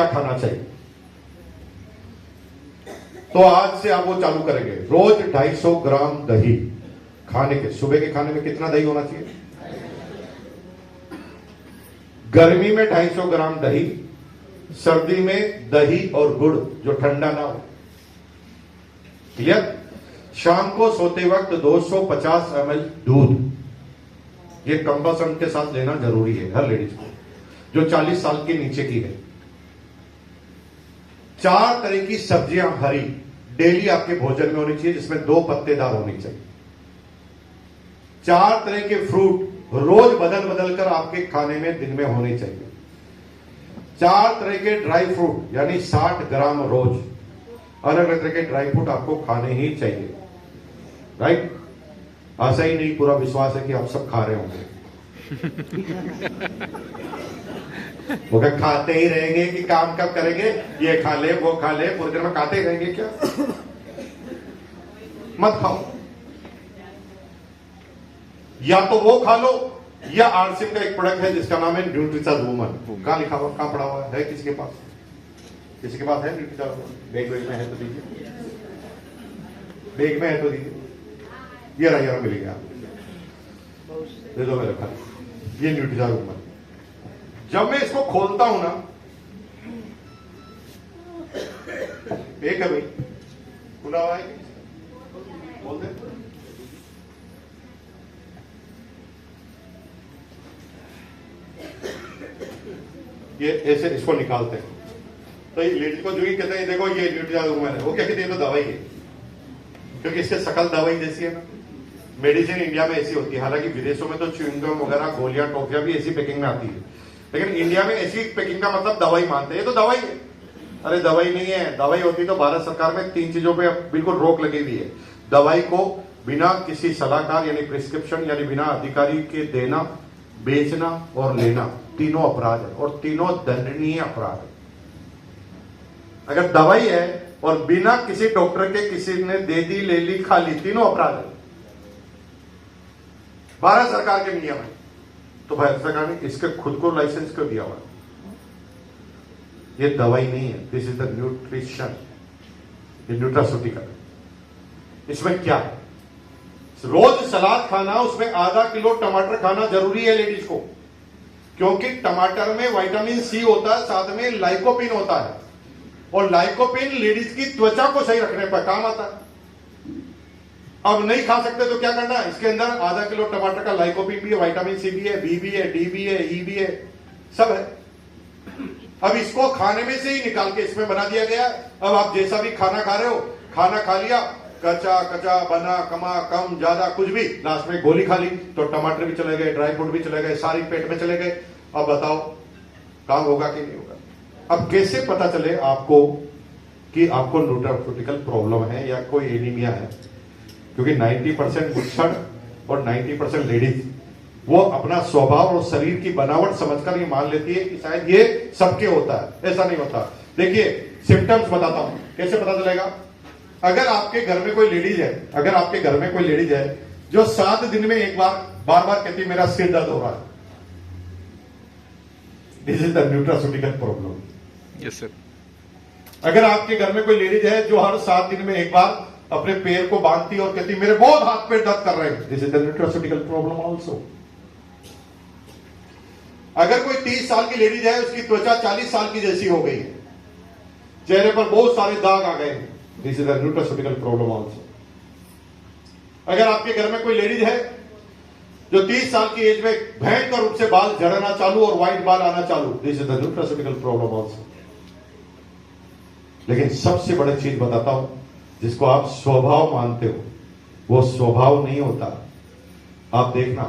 क्या खाना चाहिए। तो आज से आप वो चालू करेंगे, रोज 250 ग्राम दही खाने के। सुबह के खाने में कितना दही होना चाहिए? गर्मी में 250 ग्राम दही, सर्दी में दही और गुड़ जो ठंडा ना हो। क्लियर? शाम को सोते वक्त 250 ml दूध, ये कंपल्सन के साथ लेना जरूरी है हर लेडीज को जो 40 साल के नीचे की है। 4 तरह की सब्जियां हरी डेली आपके भोजन में होनी चाहिए, जिसमें 2 पत्तेदार होनी चाहिए। 4 तरह के फ्रूट रोज बदल बदल कर आपके खाने में दिन में होने चाहिए। 4 तरह के ड्राई फ्रूट यानी 60 ग्राम रोज अलग अलग तरह के ड्राई फ्रूट आपको खाने ही चाहिए। राइट? ऐसा ही नहीं, पूरा विश्वास है कि आप सब खा रहे होंगे। वो क्या खाते ही रहेंगे कि काम कब करेंगे, ये खा ले वो खा ले, पूरे दिन में खाते ही रहेंगे क्या? मत खाओ। या तो वो खा लो, या आरसीएम का एक प्रोडक्ट है जिसका नाम है न्यूट्रिचार्ज वुमन। कहां लिखा हुआ, कहां पड़ा हुआ है? किसी के पास? किसी के पास है न्यूट्रिचार्ज वुमन? बैग में है तो दीजिए, बैग में है तो दीजिए। ये रहा मिल गया, दे दो मेरे खाली। ये न्यूट्रिचार्ज वुमन। जब मैं इसको खोलता हूं ना, एक है भाई खुला हुआ है, खोल दे। ये ऐसे इसको निकालते हैं तो ये लेडीज को जो ही कहते हैं देखो ये न्यूट्रिचार्ज वुमन है, वो क्या कहते हैं ये तो दवाई है, क्योंकि इसके शकल दवाई जैसी है ना। मेडिसिन इंडिया में ऐसी होती है, हालांकि विदेशों में तो च्युइंगम वगैरह गोलियां टॉफियां भी ऐसी पैकिंग में आती है, लेकिन इंडिया में ऐसी पैकिंग का मतलब दवाई मानते हैं। ये तो दवाई है। अरे दवाई नहीं है, दवाई होती तो भारत सरकार में 3 चीजों पे बिल्कुल रोक लगी हुई है। दवाई को बिना किसी सलाहकार यानी प्रिस्क्रिप्शन यानी बिना अधिकारी के देना, बेचना और लेना, तीनों अपराध है और तीनों दंडनीय अपराध है। अगर दवाई है और बिना किसी डॉक्टर के किसी ने दे दी, ले ली, खा ली, तीनों अपराध है। भारत सरकार के नियम है, तो भारत सरकार ने इसके खुद को लाइसेंस क्यों दिया हुआ है? ये दवाई नहीं है, दिस इज द न्यूट्रिशन, ये न्यूट्रास्यूटिकल। इसमें क्या है? रोज सलाद खाना, उसमें आधा किलो टमाटर खाना जरूरी है लेडीज को, क्योंकि टमाटर में विटामिन सी होता है, साथ में लाइकोपिन होता है, और लाइकोपिन लेडीज की त्वचा को सही रखने पर काम आता है। अब नहीं खा सकते तो क्या करना है? इसके अंदर आधा किलो टमाटर का लाइकोपिन भी है, विटामिन सी भी है, बी भी है, डी भी है, ई भी है, सब है। अब इसको खाने में से ही निकाल के इसमें बना दिया गया। अब आप जैसा भी खाना खा रहे हो, खाना खा लिया, कच्चा कच्चा बना, कमा कम ज्यादा कुछ भी, लास्ट में गोली खा ली तो टमाटर भी चले गए, ड्राई फ्रूट भी चले गए, सारी पेट में चले गए। अब बताओ काम होगा कि नहीं होगा? अब कैसे पता चले आपको कि आपको न्यूट्रास्यूटिकल प्रॉब्लम है या कोई एनीमिया है? क्योंकि 90% मुच्छड़ और 90% लेडीज वो अपना स्वभाव और शरीर की बनावट समझकर ये मान लेती है कि शायद ये सबके होता है। ऐसा नहीं होता। देखिए सिम्टम्स बताता हूं, कैसे पता चलेगा। अगर आपके घर में कोई लेडीज है, अगर आपके घर में कोई लेडीज है जो 7 दिन में एक बार बार बार कहती है मेरा सिर दर्द हो रहा है, this is the nutraceutical problem. Yes sir. अगर आपके घर में कोई लेडीज है जो हर 7 दिन में एक बार अपने पैर को बांधती और कहती मेरे बहुत हाथ पैर दर्द कर रहे हैं, this is the nutraceutical problem also. अगर कोई 30 साल की लेडीज है, उसकी त्वचा 40 साल की जैसी हो गई है, चेहरे पर बहुत सारे दाग आ गए हैं, this is the nutraceutical problem also. अगर आपके घर में कोई लेडीज है जो 30 साल की एज में भयंकर रूप से बाल झड़ना चालू और व्हाइट बाल आना चालू, this is the nutraceutical problem also. लेकिन सबसे बड़ी चीज बताता हूं, जिसको आप स्वभाव मानते हो, वो स्वभाव नहीं होता। आप देखना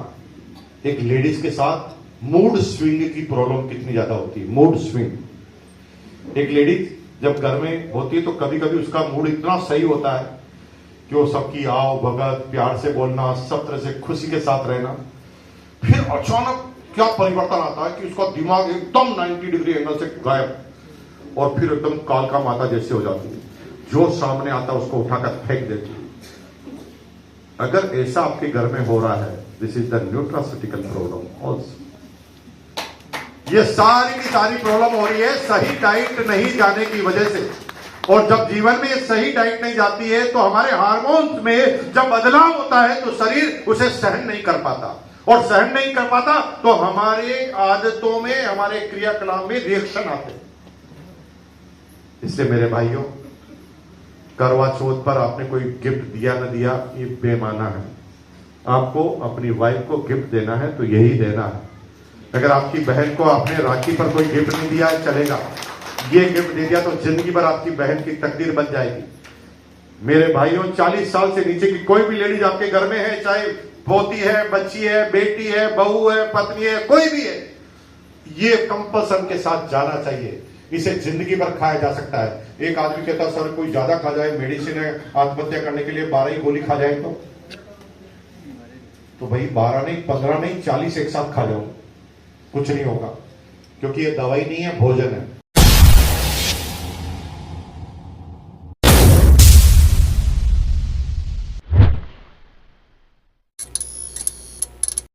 एक लेडीज के साथ मूड स्विंग की प्रॉब्लम कितनी ज्यादा होती है। मूड स्विंग, एक लेडीज जब घर में होती है तो कभी कभी उसका मूड इतना सही होता है कि वो सबकी आओ भगत, प्यार से बोलना, सब तरह से खुशी के साथ रहना, फिर अचानक क्या परिवर्तन आता है कि उसका दिमाग एकदम 90 डिग्री एंगल से गायब और फिर एकदम कालका माता जैसे हो जाती है, जो सामने आता है उसको उठाकर फेंक देती है। अगर ऐसा आपके घर में हो रहा है, this is the nutraceutical problem also. ये सारी की सारी प्रॉब्लम हो रही है सही डाइट नहीं जाने की वजह से। और जब जीवन में सही डाइट नहीं जाती है तो हमारे हार्मोन्स में जब बदलाव होता है तो शरीर उसे सहन नहीं कर पाता, और सहन नहीं कर पाता तो हमारे आदतों में, हमारे क्रियाकलाप में रिएक्शन आते हैं। इसलिए मेरे भाइयों, करवा चौथ पर आपने कोई गिफ्ट दिया न दिया ये बेमाना है। आपको अपनी वाइफ को गिफ्ट देना है तो यही देना है। अगर आपकी बहन को आपने राखी पर कोई गिफ्ट नहीं दिया है चलेगा, ये गिफ्ट दे दिया तो जिंदगी भर आपकी बहन की तकदीर बन जाएगी। मेरे भाइयों, 40 साल से नीचे की कोई भी लेडीज आपके घर में है, चाहे पोती है, बच्ची है, बेटी है, बहू है, पत्नी है, कोई भी है, ये कंपल्सन के साथ जाना चाहिए। इसे जिंदगी भर खाया जा सकता है। एक आदमी कहता सर कोई ज्यादा खा जाए, मेडिसिन है आत्महत्या करने के लिए, 12 ही गोली खा जाए तो भाई 12 नहीं, 15 नहीं, 40 एक साथ खा जाओ, कुछ नहीं होगा, क्योंकि ये दवाई नहीं है, भोजन है।